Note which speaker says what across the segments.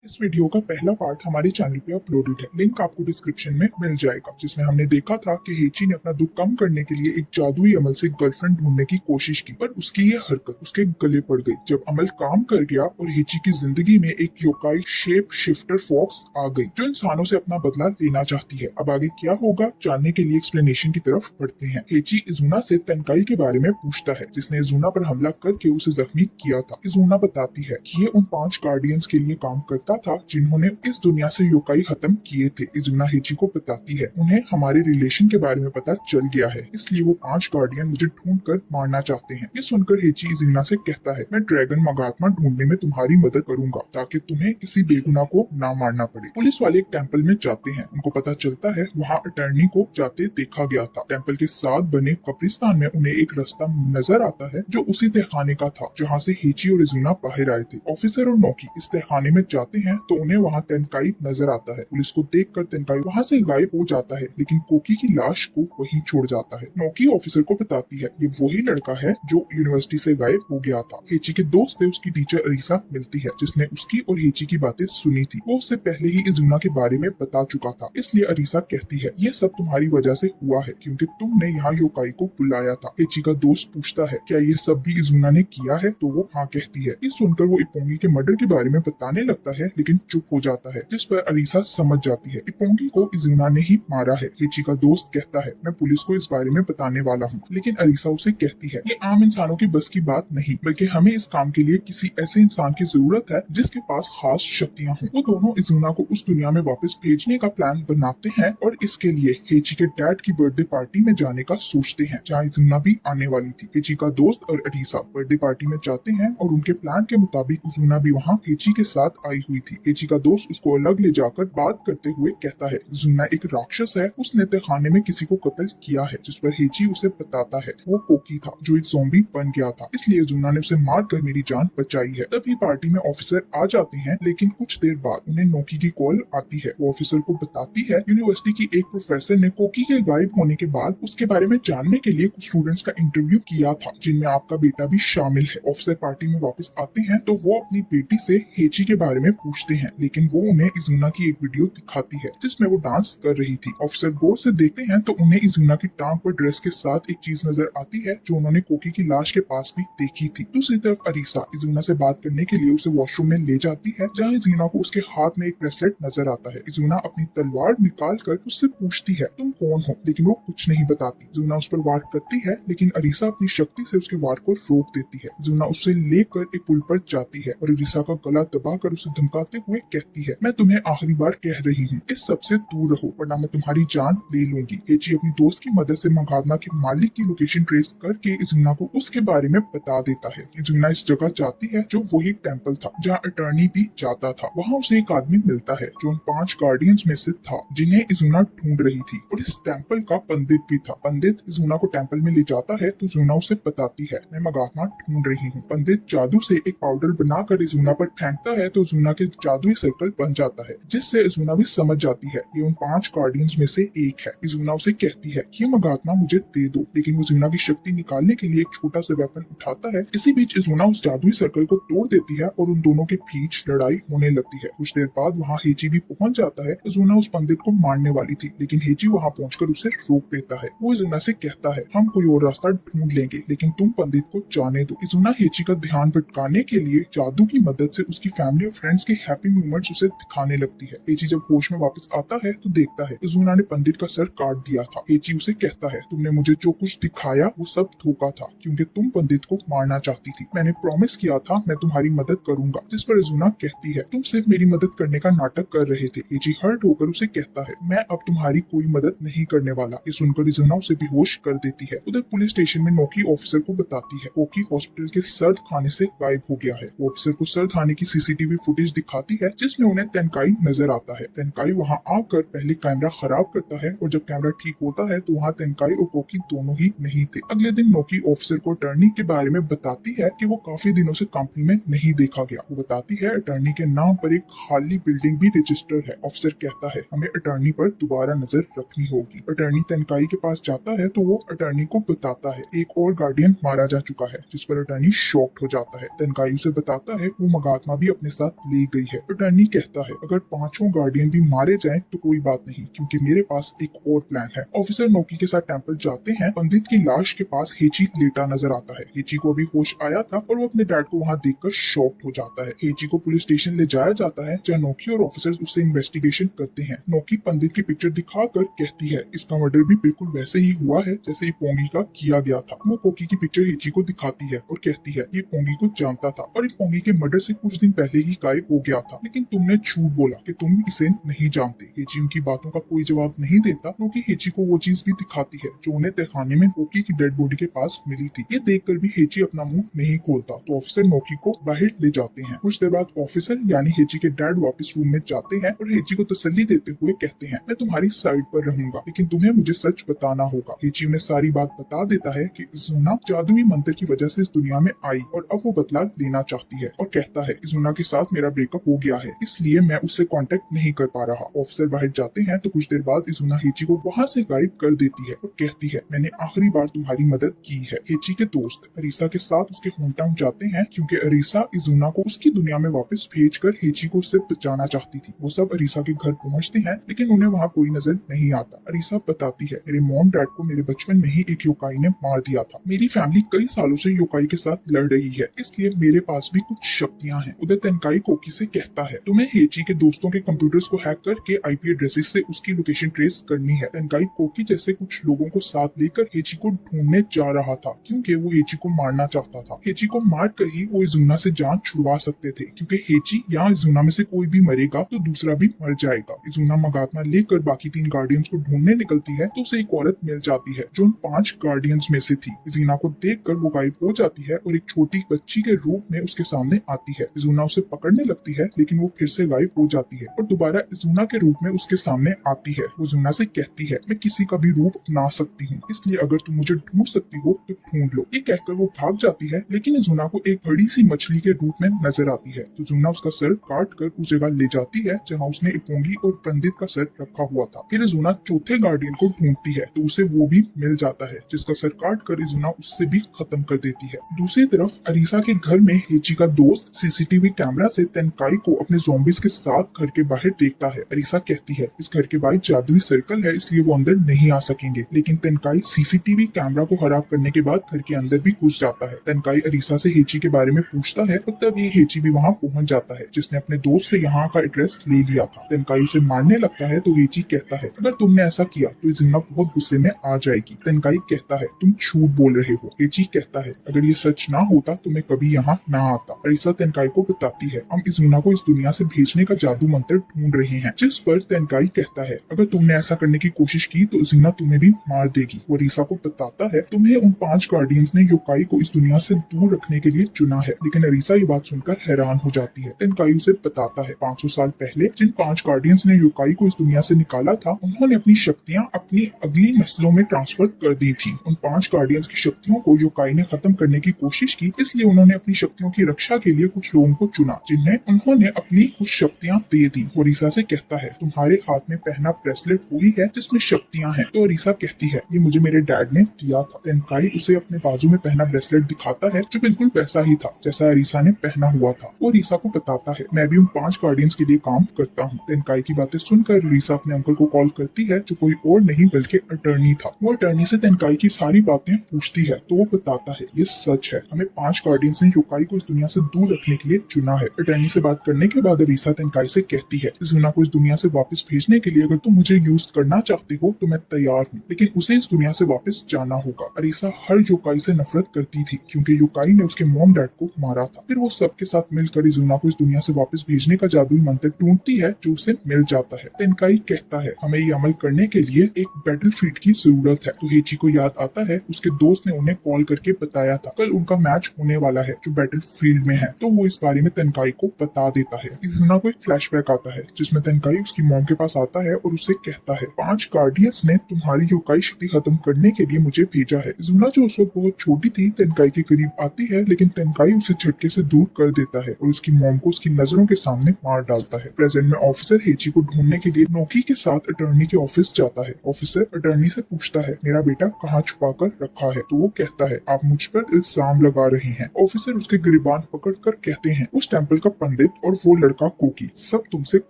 Speaker 1: इस वीडियो का पहला पार्ट हमारे चैनल पे अपलोडेड है। लिंक आपको डिस्क्रिप्शन में मिल जाएगा, जिसमें हमने देखा था कि हेची ने अपना दुख कम करने के लिए एक जादुई अमल से गर्लफ्रेंड ढूंढने की कोशिश की, पर उसकी ये हरकत उसके गले पड़ गई। जब अमल काम कर गया और हेची की जिंदगी में एक योकाई शेप शिफ्टर फॉक्स आ गई, जो इंसानों से अपना बदला लेना चाहती है। अब आगे क्या होगा जानने के लिए एक्सप्लेनेशन की तरफ बढ़ते हैं। हेची इजुना से तेनकाई के बारे में पूछता है, जिसने इजुना पर हमला करके उसे जख्मी किया था। इजुना बताती है कि ये उन 5 गार्डियंस के लिए काम करता था जिन्होंने इस दुनिया से योकाई खत्म किए थे। इजुना हेची को बताती है उन्हें हमारे रिलेशन के बारे में पता चल गया है, इसलिए वो 5 गार्डियन मुझे ढूंढ कर मारना चाहते हैं। ये सुनकर हेची इजुना से कहता है, मैं ड्रैगन मगात्मा ढूंढने में तुम्हारी मदद करूंगा ताकि तुम्हें किसी बेगुनाह को ना मारना पड़े। पुलिस वाले एक टेम्पल में जाते हैं। उनको पता चलता है वहाँ अटर्नी को जाते देखा गया था। टेम्पल के साथ बने कब्रिस्तान में उन्हें एक रास्ता नजर आता है जो उसी तहखाने का था जहाँ से हेची और इजुना बाहर आए थे। ऑफिसर और नौकी इस तहखाने में जाते हैं तो उन्हें वहाँ तेनकाई नजर आता है। पुलिस को देखकर तेनकाई वहाँ से गायब हो जाता है, लेकिन कोकी की लाश को वहीं छोड़ जाता है। नौकी ऑफिसर को बताती है ये वही लड़का है जो यूनिवर्सिटी से गायब हो गया था। हेची के दोस्त से उसकी टीचर अरीसा मिलती है, जिसने उसकी और हेची की बातें सुनी थी। वो उससे पहले ही इजुना के बारे में बता चुका था, इसलिए अरीसा कहती है ये सब तुम्हारी वजह से हुआ है क्योंकि तुमने यहाँ योकाई को बुलाया था। हेची का दोस्त पूछता है क्या ये सब भी इजुना ने किया है, तो वो हाँ कहती है। ये सुनकर वो इपोंगी के मर्डर के बारे में बताने लगता है, लेकिन चुप हो जाता है, जिस पर अरीसा समझ जाती है इपोंगी को इजुना ने ही मारा है। हेची का दोस्त कहता है मैं पुलिस को इस बारे में बताने वाला हूँ, लेकिन अरीसा उसे कहती है ये आम इंसानों की बस की बात नहीं, बल्कि हमें इस काम के लिए किसी ऐसे इंसान की जरूरत है जिसके पास खास शक्तियाँ हों। वो दोनों इजुना को उस दुनिया में वापस भेजने का प्लान बनाते हैं और इसके लिए हेची के डैड की बर्थडे पार्टी में जाने का सोचते हैं, जहाँ इजुना भी आने वाली थी। हेची का दोस्त और अरीसा बर्थडे पार्टी में जाते हैं और उनके प्लान के मुताबिक इजुना भी वहाँ हेची के साथ आई हुई थी। हेची का दोस्त उसको अलग ले जाकर बात करते हुए कहता है इजुना एक राक्षस है, उसने तहखाने में किसी को कत्ल किया है। जिस पर हेची उसे बताता है वो कोकी था जो एक ज़ॉम्बी बन गया था, इसलिए इजुना ने उसे मार कर मेरी जान बचाई है। तभी पार्टी में ऑफिसर आ जाते हैं, लेकिन कुछ देर बाद उन्हें नौकी की कॉल आती है। वो ऑफिसर को बताती है यूनिवर्सिटी की एक प्रोफेसर ने कोकी के गायब होने के बाद उसके बारे में जानने के लिए कुछ स्टूडेंट्स का इंटरव्यू किया था, जिनमें आपका बेटा भी शामिल है। ऑफिसर पार्टी में वापस आते हैं तो वो अपनी बेटी से हेची के बारे में पूछते हैं, लेकिन वो उन्हें इजुना की एक वीडियो दिखाती है जिसमें वो डांस कर रही थी। ऑफिसर गौर से देखते हैं तो उन्हें इजुना की टांग पर ड्रेस के साथ एक चीज नजर आती है जो उन्होंने कोकी की लाश के पास भी देखी थी। दूसरी तरफ अरीसा इजुना से बात करने के लिए उसे वॉशरूम में ले जाती है, जहाँ इजुना को उसके हाथ में एक ब्रेसलेट नजर आता है। इजुना अपनी तलवार निकाल कर उससे पूछती है तुम कौन हो, लेकिन वो कुछ नहीं बताती। इजुना उस पर वार करती है, लेकिन अरीसा अपनी शक्ति से उसके वार को रोक देती है। इजुना उससे लेकर एक पुल पर जाती है और अरीसा का गला दबाकर उसे धमकाते हुए कहती है मैं तुम्हें आखिरी बार कह रही हूँ इस सबसे दूर रहो, वरना मैं तुम्हारी जान ले लूंगी। हेची अपनी दोस्त की मदद से मगादमा के मालिक की लोकेशन ट्रेस करके इजुना को उसके बारे में बता देता है। इजुना इस जगह जाती है जो वही टेम्पल था जहाँ अटर्नी भी जाता था। वहाँ उसे एक आदमी मिलता है जो उन 5 गार्डियंस में से था जिन्हें इजुना ढूंढ रही थी, और इस टेम्पल का पंडित भी था। पंडित इजुना को टेम्पल में ले जाता है तो इजुना उसे बताती है मैं मगादमा ढूंढ रही हूँ। पंडित जादू से एक पाउडर बनाकर इजुना पर फेंकता है तो इजुना के जादुई सर्कल बन जाता है, जिससे इजुना भी समझ जाती है ये उन 5 गार्डियंस में से एक है। इजुना उसे कहती है ये मगादमा मुझे दे दो, लेकिन वो इजुना की शक्ति निकालने के लिए एक छोटा सा वेपन उठाता है। इसी बीच इजुना उस जादुई सर्कल को तोड़ देती है और उन दोनों के बीच लड़ाई होने लगती है। कुछ देर बाद वहाँ हेची भी पहुंच जाता है। इजुना उस पंडित को मारने वाली थी, लेकिन हेची वहाँ पहुंचकर उसे रोक देता है। वो इजुना से कहता है हम कोई और रास्ता ढूंढ लेंगे, लेकिन तुम पंडित को जाने दो। इजुना हेची का ध्यान भटकाने के लिए जादू की मदद से उसकी फैमिली और फ्रेंड्स के हैप्पी मोमेंट्स उसे दिखाने लगती है। हेची जब होश में वापस आता है तो देखता है इजुना ने पंडित का सर काट दिया था। हेची उसे कहता है तुमने मुझे जो कुछ दिखाया वो सब धोखा था, क्योंकि तुम पंडित को मारना चाहती थी। मैंने प्रॉमिस किया था मैं तुम्हारी मदद करूंगा। जिस पर इजुना कहती है तुम सिर्फ मेरी मदद करने का नाटक कर रहे थे। हेची हर्ट होकर उसे कहता है मैं अब तुम्हारी कोई मदद नहीं करने वाला। ये सुनकर इजुना उसे बेहोश कर देती है। उधर पुलिस स्टेशन में नौकी ऑफिसर को बताती है कोकी हॉस्पिटल के सर्द खाने से गायब हो गया है। वो ऑफिसर को सर्द खाने की सीसीटीवी फुटेज दिखाती है जिसमें उन्हें तेनकाई नजर आता है। तेनकाई वहाँ आकर पहले कैमरा खराब करता है और जब कैमरा ठीक होता है तो वहाँ तेनकाई और कोकी दोनों ही नहीं थे। अगले दिन नौकी ऑफिसर को अटर्नी के बारे में बताती है कि वो काफी दिनों से कंपनी में नहीं देखा गया। वो बताती है अटर्नी के नाम पर एक खाली बिल्डिंग भी रजिस्टर है। ऑफिसर कहता है हमें अटर्नी पर दोबारा नजर रखनी होगी। अटर्नी तेनकाई के पास जाता है तो वो अटर्नी को बताता है एक और गार्डियन मारा जा चुका है, जिस पर अटर्नी शॉक्ड हो जाता है। तेनकाई उसे बताता है वो मगात्मा भी अपने साथ ले गई है। अटर्नी कहता है अगर पांचों गार्डियन भी मारे जाएं तो कोई बात नहीं, क्योंकि मेरे पास एक और प्लान है। ऑफिसर नोकी के साथ टेम्पल जाते हैं। पंडित की लाश के पास हेची लेटा नजर आता है। हेची को अभी होश आया था और वो अपने डैड को वहाँ देखकर शॉक्ड हो जाता है। हेची को पुलिस स्टेशन ले जाया जाता है, जहाँ नोकी और ऑफिसर्स उससे इन्वेस्टिगेशन करते हैं। नोकी पंडित की पिक्चर दिखाकर कहती है इसका मर्डर भी बिल्कुल वैसे ही हुआ है जैसे पोंगी का किया गया था। वो कोकी की पिक्चर हेची को दिखाती है और कहती है ये पोंगी को जानता था और पोंगी के मर्डर से कुछ दिन पहले ही गायब हो गया था, लेकिन तुमने झूठ बोला कि तुम इसे नहीं जानते। हेची उनकी बातों का कोई जवाब नहीं देता, क्योंकि हेची को वो चीज भी दिखाती है जो उन्हें तहखाने में नोकी की डेड बॉडी के पास मिली थी। ये देखकर भी हेची अपना मुंह नहीं खोलता, तो ऑफिसर नोकी को बाहर ले जाते हैं। कुछ देर बाद ऑफिसर यानी हेची के डैड वापस रूम में जाते हैं और हेची को तसल्ली देते हुए कहते हैं मैं तुम्हारी साइड पर रहूंगा, लेकिन तुम्हें मुझे सच बताना होगा। हेची उन्हें सारी बात बता देता है कि इजुना जादुई मंत्र की वजह से इस दुनिया में आई और अब वो बदला लेना चाहती है, और कहता है इजुना के साथ मेरा ब्रेकअप हो गया है, इसलिए मैं उससे कांटेक्ट नहीं कर पा रहा। ऑफिसर बाहर जाते हैं तो कुछ देर बाद इजुना हेची को वहाँ से गायब कर देती है और कहती है मैंने आखिरी बार तुम्हारी मदद की है। हेची के दोस्त अरीसा के साथ उसके होम टाउन जाते हैं, क्योंकि अरीसा इजुना को उसकी दुनिया में वापस भेजकर हेची को उससे बचाना चाहती थी। वो सब अरीसा के घर पहुंचते हैं, लेकिन उन्हें वहाँ कोई नजर नहीं आता। अरीसा बताती है मेरे मॉम डैड को मेरे बचपन में ही एक योकाई ने मार दिया था। मेरी फैमिली कई सालों से योकाई के साथ लड़ रही है, इसलिए मेरे पास भी कुछ शक्तियाँ हैं। उधर तेनकाई कोकी से कहता है तुम्हें हेची के दोस्तों के कंप्यूटर्स को हैक करके आईपी एड्रेसेस से उसकी लोकेशन ट्रेस करनी है। तेनकाई कोकी जैसे कुछ लोगों को साथ लेकर हेची को ढूंढने जा रहा था, क्योंकि वो हेची को मारना चाहता था। हेची को मार कर ही वो इजुना से जान छुड़वा सकते थे, क्योंकि हेची या इजुना में से कोई भी मरेगा तो दूसरा भी मर जाएगा। इजुना मगात्मा लेकर बाकी 3 गार्डियंस को ढूंढने निकलती है तो उसे एक औरत मिल जाती है जो उन 5 गार्डियंस में से थी। इजुना को देखकर वो गायब हो जाती है और एक छोटी बच्ची के रूप में उसके सामने आती है। इजुना उसे पकड़ने लगती है, लेकिन वो फिर से गायब हो जाती है और दोबारा इजुना के रूप में उसके सामने आती है। वो इजुना से कहती है मैं किसी का भी रूप अपना सकती हूँ, इसलिए अगर तुम मुझे ढूंढ सकती हो तो ढूंढ लो। ये कहकर वो भाग जाती है, लेकिन इजुना को एक बड़ी सी मछली के रूप में नजर आती है। तो इजुना उसका सर काट कर उस जगह ले जाती है जहाँ उसने इपोंगी और पंडित का सर रखा हुआ था। फिर इजुना चौथे गार्डियन को ढूंढती है तो उसे वो भी मिल जाता है, जिसका सर काट कर इजुना उससे भी खत्म कर देती है। दूसरी तरफ अरीसा के घर में हेची का दोस्त सीसीटीवी कैमरा से तेनकाई को अपने ज़ॉम्बीज के साथ घर के बाहर देखता है। अरीसा कहती है इस घर के बाहर जादुई सर्कल है, इसलिए वो अंदर नहीं आ सकेंगे, लेकिन तेनकाई सीसीटीवी कैमरा को खराब करने के बाद घर के अंदर भी घुस जाता है। तेनकाई अरीसा से हेची के बारे में पूछता है और तब ये हेची भी वहाँ पहुंच जाता है, जिसने अपने दोस्त से यहाँ का एड्रेस ले लिया था। तेनकाई उसे मारने लगता है तो हेची कहता है अगर तुमने ऐसा किया तो इजुना बहुत गुस्से में आ जाएगी। तेनकाई कहता है तुम झूठ बोल रहे हो। हेची कहता है अगर ये सच ना होता तो मैं कभी यहाँ ना आता। अरीसा तेनकाई को बताती है हम इजुना को इस दुनिया से भेजने का जादू मंत्र ढूंढ रहे हैं, जिस पर तेनकाई कहता है अगर तुमने ऐसा करने की कोशिश की तो इजुना तुम्हें भी मार देगी। वो अरीसा को बताता है तुम्हें उन 5 गार्डियंस ने योकाई को इस दुनिया से दूर रखने के लिए चुना है, लेकिन अरीसा ये बात सुनकर हैरान हो जाती है। तेनकाई उसे बताता है 500 साल पहले जिन 5 गार्डियंस ने योकाई को इस दुनिया से निकाला था, उन्होंने अपनी शक्तियाँ अपनी अगली नस्लों में ट्रांसफर कर दी थी। उन 5 गार्डियंस की शक्तियों को योकाई ने खत्म करने की कोशिश की, इसलिए उन्होंने अपनी शक्तियों की रक्षा के लिए कुछ लोगों को चुना, जिन्हें उन्होंने अपनी कुछ शक्तियाँ दे दी। वो अरीसा से कहता है तुम्हारे हाथ में पहना ब्रेसलेट वही है जिसमें शक्तियाँ हैं। तो अरीसा कहती है ये मुझे मेरे डैड ने दिया था। तेनकाई उसे अपने बाजू में पहना ब्रेसलेट दिखाता है जो बिल्कुल वैसा ही था जैसा अरीसा ने पहना हुआ था। वो अरीसा को बताता है मैं भी उन 5 गार्डियंस के लिए काम करता हूँ। तेनकाई की बातें सुनकर अरीसा अपने अंकल को कॉल करती है जो कोई और नहीं बल्कि अटर्नी था। वो अटर्नी से तेनकाई की सारी बातें पूछती है तो वो बताता है ये सच है, हमें 5 गार्डियंस ने योकाई को इस दुनिया से दूर रखने के लिए चुना है। अटर्नी से बात करने के बाद अरीसा तेनकाई से कहती है इजुना को इस दुनिया से वापस भेजने के लिए अगर तुम मुझे यूज करना चाहते हो तो मैं तैयार हूँ, लेकिन उसे इस दुनिया से वापस जाना होगा। अरीसा हर योकाई से नफरत करती थी क्योंकि योकाई ने उसके मॉम डैड को मारा था। फिर वो सबके साथ मिलकर इजुना को इस दुनिया से वापस भेजने का जादुई मंत्र ढूंढती है जो उसे मिल जाता है। तेनकाई कहता है हमें ये अमल करने के लिए एक बैटलफील्ड की जरूरत है। तो हेची को याद आता है उसके दोस्त ने उन्हें कॉल करके बताया था कल उनका मैच होने वाला है जो बैटलफील्ड में है, तो वो इस बारे में तेनकाई को बता देता है। इजुना को एक फ्लैशबैक आता है जिसमें तेनकाई उसकी मॉम के पास आता है और उससे कहता है 5 गार्डियंस ने तुम्हारी योकाई शक्ति खत्म करने के लिए मुझे भेजा है। इजुना जो उस वक्त बहुत छोटी थी तेनकाई के करीब आती है, लेकिन तेनकाई उसे झटके से दूर कर देता है और उसकी मॉम को उसकी नजरों के सामने मार डालता है। प्रेजेंट में ऑफिसर हेची को ढूंढने के लिए नोकी के साथ अटर्नी के ऑफिस जाता है। ऑफिसर अटर्नी से पूछता है मेरा बेटा कहाँ छुपा कर रखा है, तो वो कहता है आप मुझ पर इल्जाम लगा रहे हैं। ऑफिसर उसके गिरबान पकड़ कर कहते हैं उस टेम्पल का पंडित फिलिप और वो लड़का कोकी सब तुमसे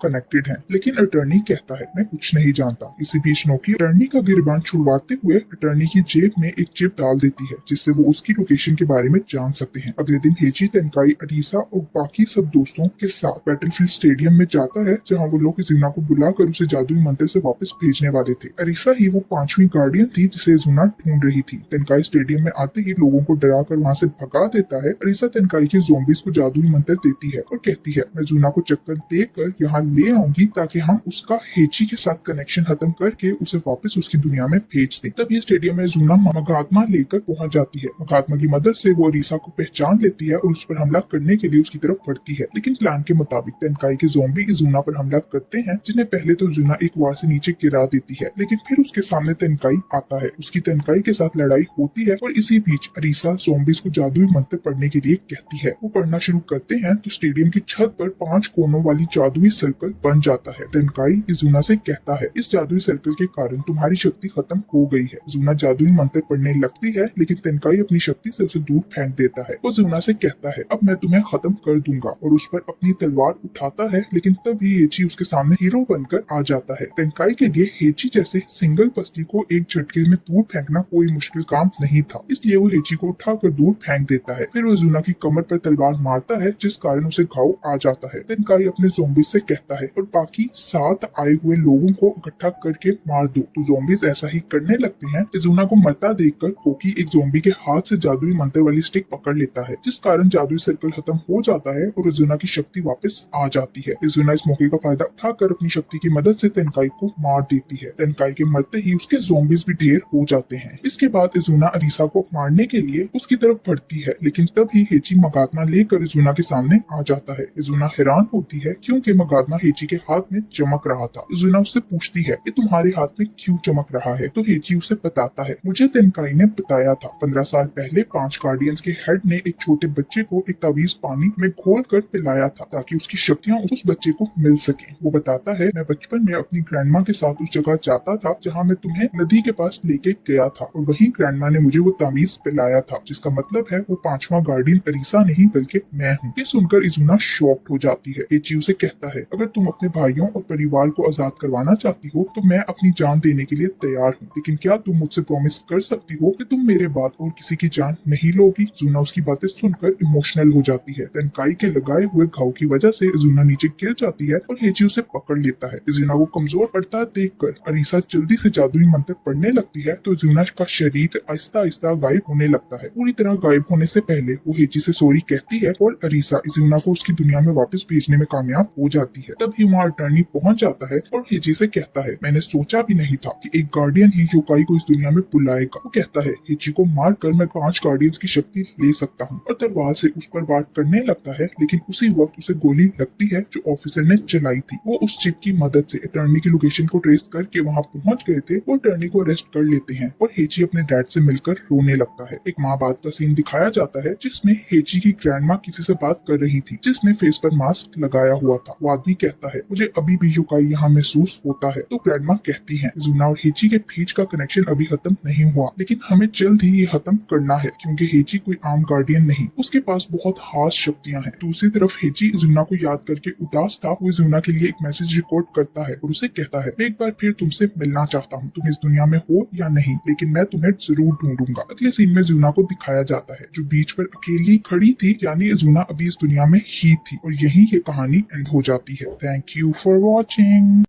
Speaker 1: कनेक्टेड हैं। लेकिन अटर्नी कहता है मैं कुछ नहीं जानता। इसी बीच नोकी अटर्नी का गिरबान छुड़वाते हुए अटर्नी की जेब में एक चिप डाल देती है जिससे वो उसकी लोकेशन के बारे में जान सकते हैं। अगले दिन हेची, तेनकाई, अरीसा और बाकी सब दोस्तों के साथ बैटलफील्ड स्टेडियम में जाता है जहाँ वो लोग इजुना को बुलाकर उसे जादुई मंदिर से वापस भेजने वाले थे। अरीसा ही वो 5वीं गार्डियन थी जिसे इजुना ढूंढ रही थी। तेनकाई स्टेडियम में आते ही लोगों को डराकर वहाँ से भगा देता है। अरीसा तेनकाई के ज़ॉम्बीज़ को जादुई मंत्र देती है और कहती है मैं इजुना को चक्कर देकर यहाँ ले आऊंगी ताकि हम उसका हेची के साथ कनेक्शन खत्म करके उसे वापस उसकी दुनिया में भेज दें। तब ये स्टेडियम में इजुना मगात्मा लेकर पहुंच जाती है। मगात्मा की मदद से वो अरीसा को पहचान लेती है और उस पर हमला करने के लिए उसकी तरफ बढ़ती है। लेकिन प्लान के मुताबिक तेनकाई के ज़ॉम्बी इजुना पर हमला करते हैं जिन्हें पहले तो इजुना एक वार से नीचे गिरा देती है, लेकिन फिर उसके सामने तेनकाई आता है। उसकी तेनकाई के साथ लड़ाई होती है और इसी बीच अरीसा ज़ॉम्बीज़ को जादुई मंत्र पढ़ने के लिए कहती है। वो पढ़ना शुरू करते हैं तो स्टेडियम की छत पर 5 कोनों वाली जादुई सर्कल बन जाता है। तेनकाई इजुना से कहता है इस जादुई सर्कल के कारण तुम्हारी शक्ति खत्म हो गई है। इजुना जादुई मंत्र पढ़ने लगती है लेकिन तेनकाई अपनी शक्ति से उसे दूर फेंक देता है। वो इजुना से कहता है अब मैं तुम्हें खत्म कर दूंगा और उस पर अपनी तलवार उठाता है, लेकिन तभी हेची उसके सामने हीरो बनकर आ जाता है। तेनकाई के लिए हेची जैसे सिंगल पसली को एक झटके में दूर फेंकना कोई मुश्किल काम नहीं था, इसलिए वो हेची को उठाकर दूर फेंक देता है। फिर वो इजुना की कमर पर तलवार मारता है जिस कारण उसे घाव आ जाता है। तेनकाई अपने ज़ॉम्बीज़ से कहता है और बाकी साथ आए हुए लोगों को इकट्ठा करके मार दो। तो ज़ॉम्बीज़ ऐसा ही करने लगते हैं। इजुना को मरता देखकर कोकी एक ज़ॉम्बी के हाथ से जादुई मंत्र वाली स्टिक पकड़ लेता है जिस कारण जादुई सर्कल खत्म हो जाता है और इजुना की शक्ति वापस आ जाती है। इजुना इस मौके का फायदा उठाकर अपनी शक्ति की मदद से तेनकाई को मार देती है। तेनकाई के मरते ही उसके ज़ॉम्बीज़ भी ढेर हो जाते हैं। इसके बाद इजुना अरीसा को मारने के लिए उसकी तरफ बढ़ती है, लेकिन तभी हेची मगात्मा लेकर इजुना के सामने आ जाता है। इजुना हैरान होती है क्योंकि मगात्मा हेची के हाथ में चमक रहा था। इजुना उससे पूछती है कि तुम्हारे हाथ में क्यों चमक रहा है, तो हेची उसे बताता है मुझे तेनकाई ने बताया था 15 साल पहले 5 गार्डियंस के हेड ने एक छोटे बच्चे को एक तावीज पानी में घोल कर पिलाया था ताकि उसकी शक्तियां उस बच्चे को मिल सके। वो बताता है मैं बचपन में अपनी ग्रैंडमा के साथ उस जगह जाता था जहाँ मैं तुम्हें नदी के पास लेके गया था और वही ग्रैंडमा ने मुझे वो तावीज पिलाया था, जिसका मतलब है वो 5वां गार्डियन अरीसा नहीं बल्कि मैं हूँ। ये सुनकर इजुना शॉक्ड हो जाती है। हेची उसे कहता है अगर तुम अपने भाइयों और परिवार को आजाद करवाना चाहती हो तो मैं अपनी जान देने के लिए तैयार हूँ, लेकिन क्या तुम मुझसे प्रॉमिस कर सकती हो कि तुम मेरे बाद और किसी की जान नहीं लोगी। इजुना उसकी बातें सुनकर इमोशनल हो जाती है। तेनकाई के लगाए हुए घाव की वजह से इजुना नीचे गिर जाती है और हेची उसे पकड़ लेता है। इजुना को कमजोर पड़ता देखकर अरीसा जल्दी से जादुई मंत्र पढ़ने लगती है तो इजुना का शरीर आहिस्ता आहिस्ता गायब होने लगता है। पूरी तरह गायब होने से पहले वो हेची से सॉरी कहती है और अरीसा इजुना को उसकी दुनिया में वापस भेजने में कामयाब हो जाती है। तभी वहाँ अटर्नी पहुंच जाता है और हेची से कहता है मैंने सोचा भी नहीं था कि एक गार्डियन ही योकाई को इस दुनिया में बुलाएगा। वो कहता है हेची को मारकर मैं 5 गार्डियंस की शक्ति ले सकता हूँ और तलवार से उस पर वार करने लगता है, लेकिन उसी वक्त उसे गोली लगती है जो ऑफिसर ने चलाई थी। वो उस चिप की मदद से अटर्नी की लोकेशन को ट्रेस करके वहाँ पहुंच गए थे। वो अटर्नी को अरेस्ट कर लेते हैं और हेची अपने डैड से मिलकर रोने लगता है। एक माँ बाप का सीन दिखाया जाता है जिसमें हेची की ग्रैंडमा किसी से बात कर रही थी जिसने फेस पर मास्क लगाया हुआ था। वो आदमी कहता है मुझे अभी भी योकाई यहाँ महसूस होता है। तो ग्रैंडमा कहती है इजुना और हेची के बीच का कनेक्शन अभी खत्म नहीं हुआ, लेकिन हमें जल्द ही ये खत्म करना है क्योंकि हेची कोई आम गार्डियन नहीं, उसके पास बहुत खास शक्तियां हैं। दूसरी तरफ हेची इजुना को याद करके उदास था। वो इजुना के लिए एक मैसेज रिकॉर्ड करता है और उसे कहता है मैं एक बार फिर तुमसे मिलना चाहता हूँ, तुम इस दुनिया में हो या नहीं, लेकिन मैं तुम्हें जरूर ढूंढूंगा। अगले सीन में इजुना को दिखाया जाता है जो बीच पर अकेली खड़ी थी, यानी इजुना अभी इस दुनिया में ही थी और यही ये कहानी एंड हो जाती है। Thank you for watching.